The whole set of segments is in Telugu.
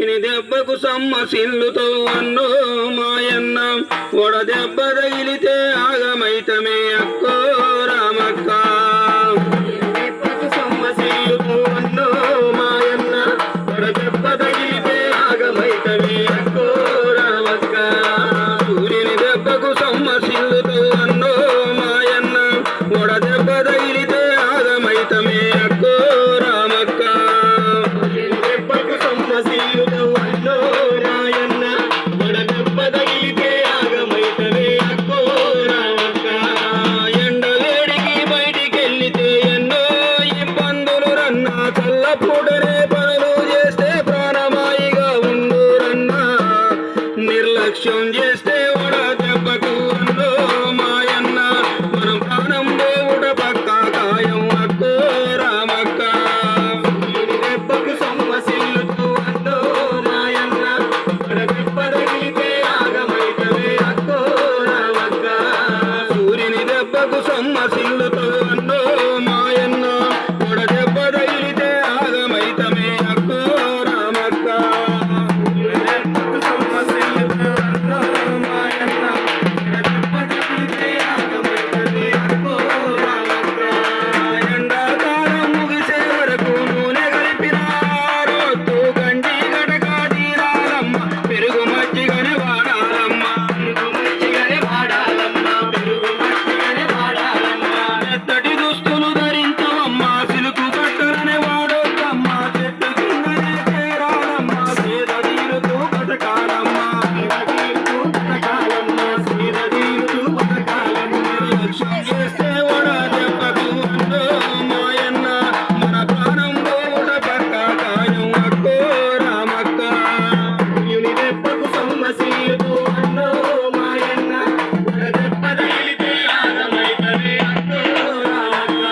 సూర్యుని దెబ్బకు సమ్మసిల్లుతో అన్నో మాయన్న వడ దెబ్బ తగిలితే ఆగమైతమే అక్కో రామక్క సమ్మసిల్లుతో అన్నో మాయన్న వడ దెబ్బ తగిలితే ఆగమైతమే అక్కో రామక్క సూర్యుని దెబ్బకు సమ్మసిల్లుతో అన్నో మాయన్న వడ దెబ్బ తగిలితే ఆగమైతమే అక్కో రామక్క ఎండలేడికి బయటికెళ్ళితే ఎన్నో ఇబ్బందులు రన్నా చల్లపూటనే పనులు చేస్తే ప్రాణమాయిగా ఉండురన్నా నిర్లక్ష్యం చేస్తే వడ దెబ్బకు అన్నో మాయన్న మనం ప్రాణం దేవుడ పక్క కాయం అక్కో రామక్క దెబ్బకు సమ్మసిల్లుతూ అన్నో మాయన్న వడ దెబ్బ తగిలితే ఆగమైతమే అక్కో రామక్క సూర్యుని దెబ్బకు సమ్మసిల్లుతూ అన్నో మాయన్న వడ దెబ్బ తగిలితే ఆగమైతమే అక్కో రామక్క దెబ్బకు సమ్మసిల్లుతూ అన్నో మాయన్న వడ దెబ్బ తగిలితే ఆగమైతమే అక్కో రామక్క ఎండాకాలం ముగిసే వరకు నూనె కలిపిన రొట్టు గంటి గడక తీరాలమ్మ పెరుగు మజ్జిగనే వాడాలమ్మ మెత్తటి దుస్తులు ధరించవమ్మ సిలుకు కట్టరనే వాడొద్దమ్మ చెట్టు కిందనే చేరాలమ్మ సీద తీరుతూ బతకాలమ్మ నిర్లక్ష్యం చేస్తే వడ దెబ్బకు అన్నో మాయన్న మన ప్రాణం దేవుడ పక్క కాయం అక్కో రామక్క సూర్యుని దెబ్బకు సమ్మసిల్లుతూ అన్నో మాయన్న వడ దెబ్బ తగిలితే ఆగమైతమే అక్కో రామక్క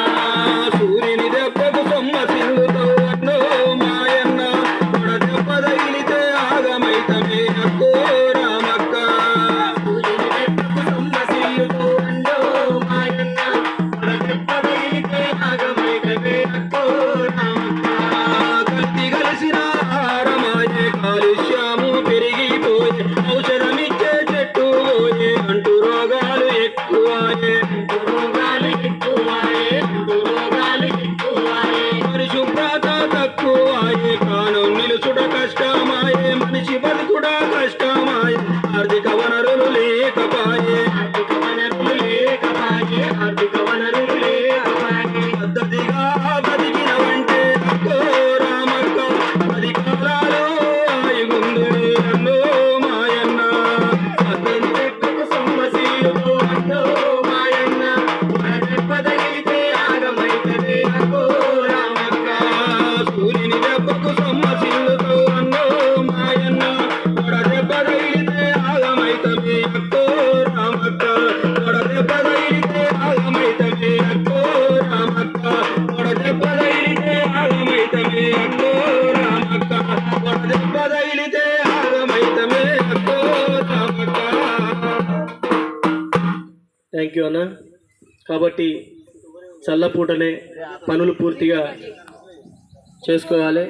సూర్యుని దెబ్బకు సమ్మసిల్లుతూ అన్నో మాయన్న వడ దెబ్బ తగిలితే ఆగమైతమే అక్కో రామక్క సూర్యుని దెబ్బకు సమ్మసిల్లుతూ అన్నో మాయన్న వడ దెబ్బ తగిలితే ఆగమైతమే అక్కో రామక్క కత్తి కలిసిన ఆహారమాయే కాలుష్యము పెరిగిపోయే ఔషధమిచ్చే చెట్టు పోయే అంటు రోగాలు ఎక్కువాయే పరిశుభ్రత తక్కువాయే కాలం నిలుచుట కష్టమాయే మనిషి బతుకుడా కష్టమాయే ఆర్థిక వనరులు లేకపాయే పద్ధతిగా బతికినవంటే అక్కో రామక్క పది కాలాలు ఆయుగుందులే అన్నో మాయన్న పద్ధతి దెబ్బకు సమ్మసిల్లుతూ అన్నో మాయన్న వడ దెబ్బ తగిలితే ఆగమైతమే అక్కో రామక్క సూర్యుని దెబ్బకు సమ్మసిల్లుతూ అన్నో మాయన్న వడ దెబ్బ తగిలితే ఆగమైతమే అక్కో రామక్క వడ దెబ్బ తగిలితే ఆగమైతమే అక్కో రామక్క వడ దెబ్బ తగిలితే ఆగమైతమే అక్కో రామక్క వడ దెబ్బ తగిలితే ఆగమైతమే అక్కో రామక్క. థ్యాంక్ యూ అన్న. కాబట్టి చల్లపూటనే పనులు పూర్తిగా చేసుకోవాలి.